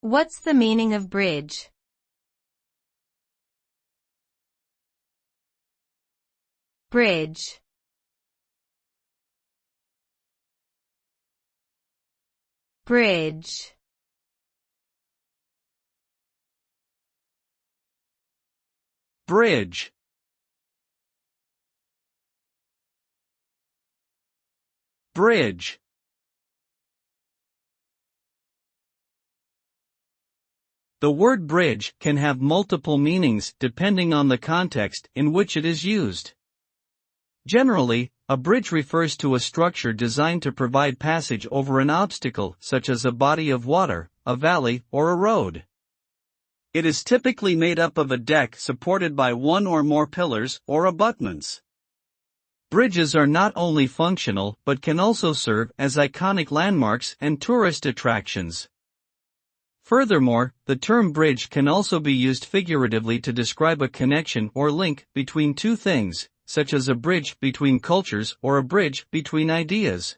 What's the meaning of bridge? Bridge. Bridge. Bridge. Bridge. The word bridge can have multiple meanings depending on the context in which it is used. Generally, a bridge refers to a structure designed to provide passage over an obstacle such as a body of water, a valley, or a road. It is typically made up of a deck supported by one or more pillars or abutments. Bridges are not only functional but can also serve as iconic landmarks and tourist attractions. Furthermore, the term bridge can also be used figuratively to describe a connection or link between two things, such as a bridge between cultures or a bridge between ideas.